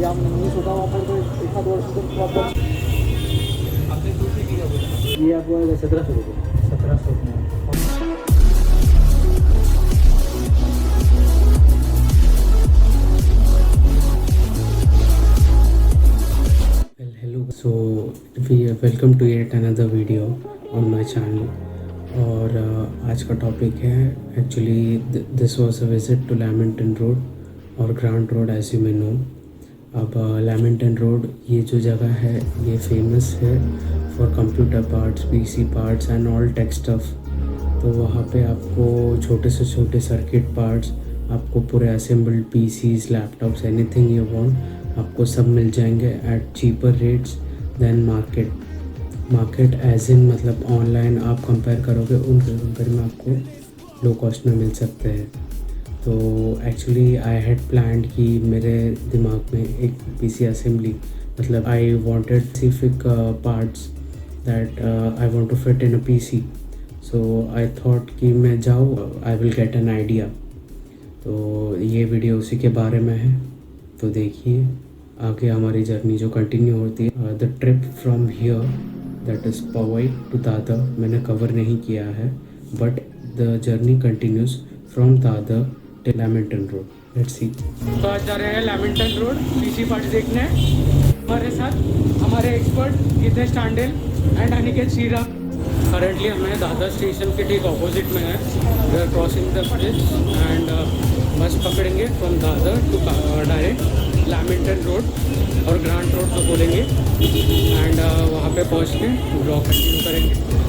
या सुद्धा वापरतो एखाद वर्ष वापर ये आपको 1700 रुपये 1700 में Hello, so we welcome to yet another video on my channel. और आज का टॉपिक है actually this was a visit to Lamington Road और Grant Road as you may know. अब लैमिंगटन रोड ये जो जगह है ये फेमस है for computer parts, PC parts and all tech stuff. तो वहाँ पे आपको छोटे से छोटे सर्किट पार्ट्स, आपको पूरे assembled PCs, laptops, anything you want आपको सब मिल जाएंगे at cheaper rates than market as in मतलब ऑनलाइन आप कंपेयर करोगे उनके कंपेयर में आपको लो कॉस्ट में मिल सकते हैं. तो एक्चुअली आई हैड प्लान्ड कि मेरे दिमाग में एक पीसी असेंबली मतलब I wanted specific parts that I want to fit in a PC. So I thought कि मैं जाऊँ, I will get an idea. तो ये वीडियो उसी के बारे में है. तो देखिए आगे हमारी जर्नी जो कंटिन्यू होती है. The trip from here that is Powai to Dadar मैंने कवर नहीं किया है, but the journey continues from Dadar to Lamington road. Let's see. तो आज जा रहे हैं लैमिंगटन रोड पीसी पार्ट्स देखने. हमारे साथ हमारे expert Hitesh Tandel and Aniket Shriram. Currently हमें दादर स्टेशन के ठीक ऑपोजिट में है. We are crossing the bridge and bus पकड़ेंगे from Dadar to direct Lamington Road और ग्रांट रोड तो बोलेंगे एंड वहाँ पे पहुँच के ब्लॉग कंटिन्यू करेंगे.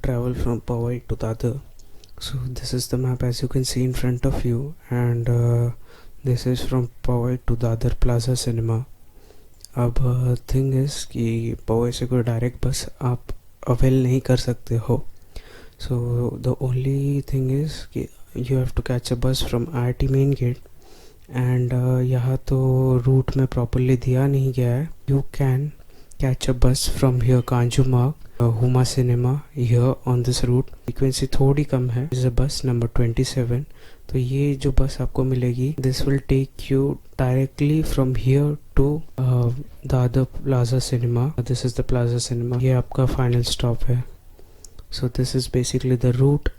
Travel from Powai to Dadar. So this is the map as you can see in front of you, and this is from Powai to Dadar Plaza Cinema. अब thing is कि पवई से कोई direct बस आप avail नहीं कर सकते हो. So the only thing is कि you have to catch a bus from IIT main gate. And यहाँ तो रूट में प्रॉपरली दिया नहीं गया है. You can catch a bus from here Kanjurmarg, Huma Cinema here on this route. Frequency थोड़ी कम है. इस बस नंबर 27. तो ये जो बस आपको मिलेगी this will take you directly from here to Dadar Plaza cinema. This is the Plaza cinema. ये आपका फाइनल स्टॉप है. So this is basically the route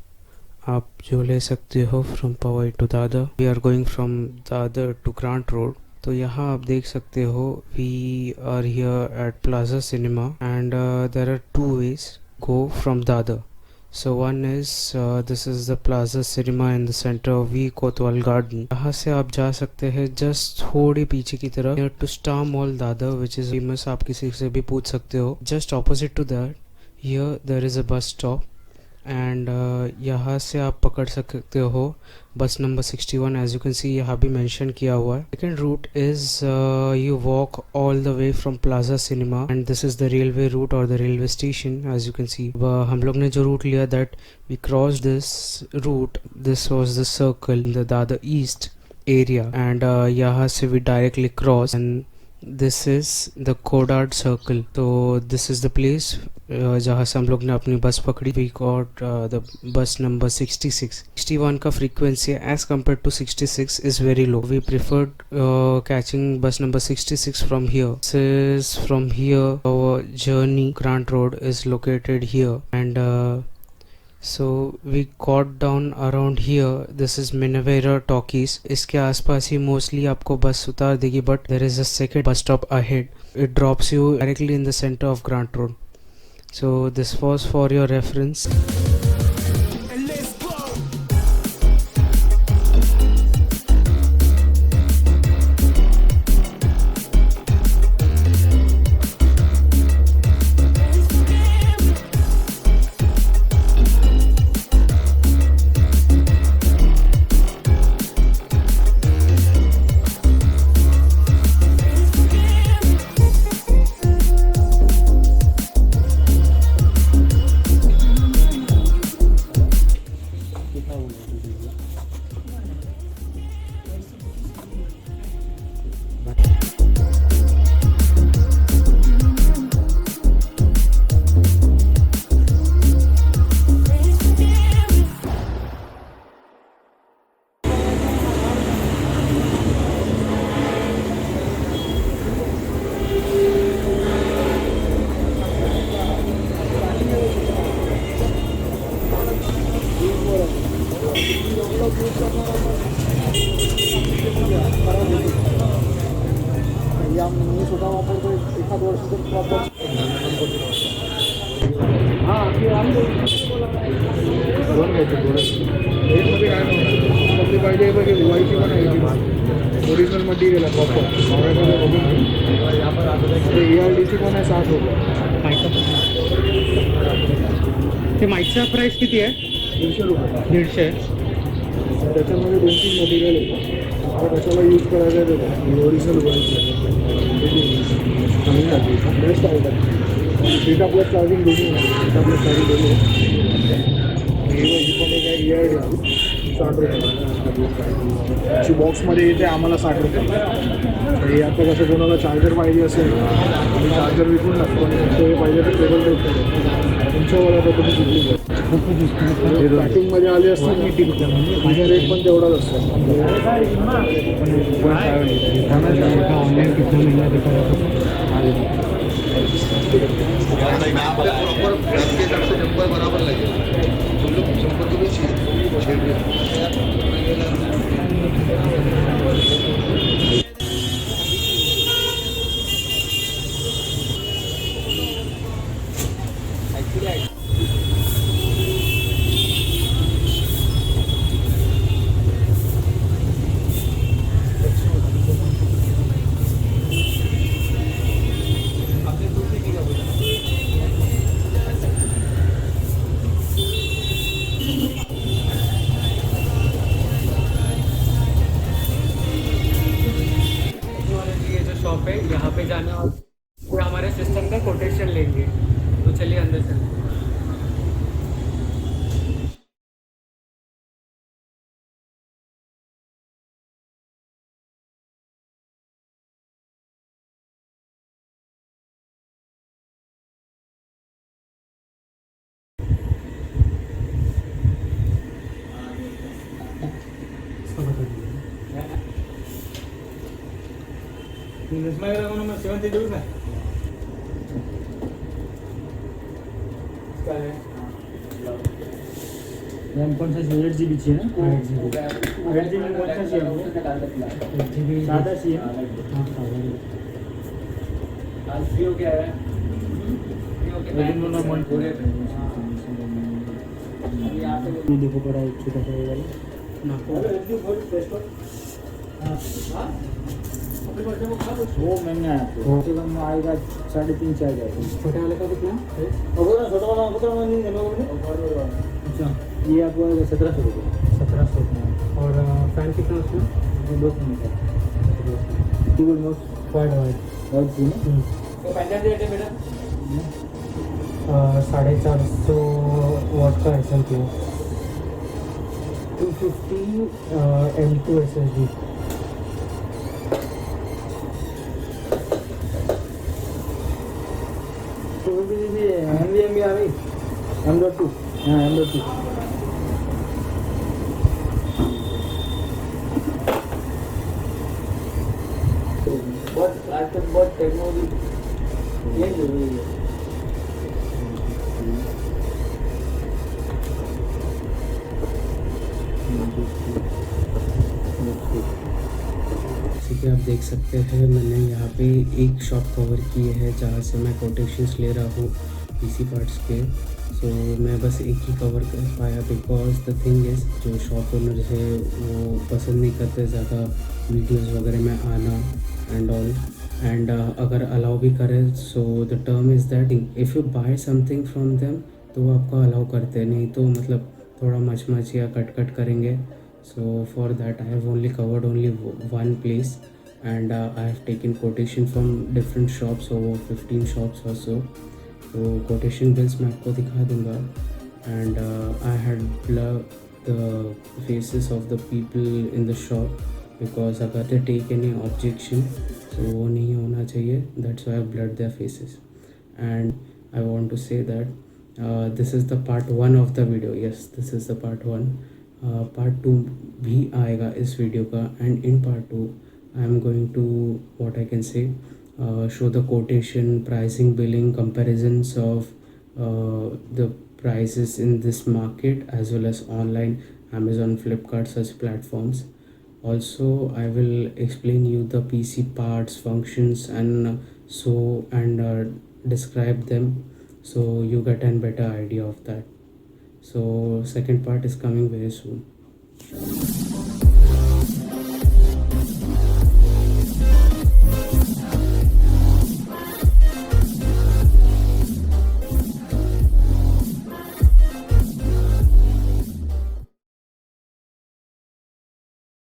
आप जो ले सकते हो from Powai to Dadar. We are going from Dadar to Grant road. तो यहाँ आप देख सकते हो we are here at Plaza cinema and there are two ways go from Dadar. So one is this is the Plaza Cinema in the centre of Veer Kotwal Garden. यहाँ से आप जा सकते हैं जस्ट थोड़ी पीछे की तरफ near to Star Mall Dadar which is famous. आप किसी से भी पूछ सकते हो. Just opposite to that here there is a bus stop and यहाँ से आप पकड़ सकते हो bus number 61. As you can see यहाँ भी मेंशन किया हुआ है. Second route is you walk all the way from Plaza cinema and this is the railway route और the railway station. As you can see हम लोग ने जो रूट लिया that we cross this route. This was the circle in the Dadar east area and यहाँ से we directly cross and this is the Khodadad circle. तो this is the place जहाँ से हम लोग ने अपनी बस पकड़ी. We got the bus number 66. 61 का frequency as compare to 66 is very low. We preferred catching bus number 66 from here. This is from here our journey Grant Road is located here and so we got down around here. This is Minerva talkies. इसके आसपास ही mostly आपको bus उतार देगी but there is a second bus stop ahead. It drops you directly in the centre of grant road. So this was for your reference. मी स्वतः वापरतो एखाद वर्ष तर प्रॉपर हां ते दोन घ्यायचे दोन एकमध्ये काय नव्हतं आपली पाहिजे बघ दिवाळीची पण आहे ओरिजिनल मटेरियल आहे प्रॉपर नवऱ्याकडे बघून ए आर डी ची पण आहे 60 रुपये ते माईकचा प्राइस किती आहे? 150 रुपये 150. त्याच्यामध्ये 2-3 मटेरियल येतं आता कशाला यूज करायचं आहे त्याचा ओरिजिनल बेस्ट आहे डेटा प्लस चार्जिंग दोन्ही डेटा प्लस चार्जिंग दोन्ही ही पण एक आहे इयर 60 रुपये बॉक्समध्ये येते आम्हाला 60 रुपये तर हे आता कसं कोणाला चार्जर पाहिजे असेल आणि चार्जर विकून टाकतो हे पाहिजे तर टेबल टाईप तुमच्यावर आता तुम्ही कुठली पॅकिंगमध्ये आले असतात मी टिकतो माझ्या रेट पण तेवढाच असतो ऑनलाईन कितना महिना दिखा बराबर लगेगा तुम लोग संपर्क में शॉप है, यहाँ पे जाना और वो हमारे सिस्टम का कोटेशन लेंगे. तो चलिए अंदर चलते हैं. कौन सा 8GB चाहिए ना 8GB में कौन सा चाहिए आपको 8GB सादा चाहिए देखो पड़ा एक छोटा सा ये वाला वो महंगा है आपको कम आएगा 3.5-4 हज़ार छोटे वाले का कितना? छोटा वाला अच्छा ये आपको 1700 रुपये 1700 रुपये. और फैन कितना उसमें? 2 मिनट कीबोर्ड माउस वाइट जी ना तो 50 रेट है बेटा 450 वाट का SMPS 250 M2 SSD. तो भी NVMe आ गई M.2 हाँ M.2 आजकल बहुत टेक्नोलॉजी ये जरूरी है. जैसे कि आप देख सकते हैं मैंने यहाँ पे एक शॉप कवर की है जहाँ से मैं कोटेशंस ले रहा हूँ पीसी पार्ट्स के. सो मैं बस एक ही कवर कर पाया बिकॉज द थिंग इज़ जो शॉप ओनर है वो पसंद नहीं करते ज़्यादा वीडियोस वगैरह में आना एंड ऑल. एंड अगर अलाउ भी करें so the term is that if you buy something from them तो वो आपको अलाउ करते नहीं तो मतलब थोड़ा मच या कट करेंगे. So for that I have only covered only one place and I have taken quotation from different shops, over 15 shops or so. So quotation bills मैं आपको दिखा दूँगा and I had blurred the faces of the people in the shop because अगर they take any objection so वो नहीं होना चाहिए. That's why I blurred their faces and I want to say that this is the part 1 of the video. Yes, this is the part 1. Part 2 भी आएगा इस video का and in part 2 I am going to what I can say show the quotation pricing billing comparisons of the prices in this market as well as online Amazon, Flipkart, such platforms. Also, I will explain you the PC parts, functions, and describe them, so you get a better idea of that. So second part is coming very soon.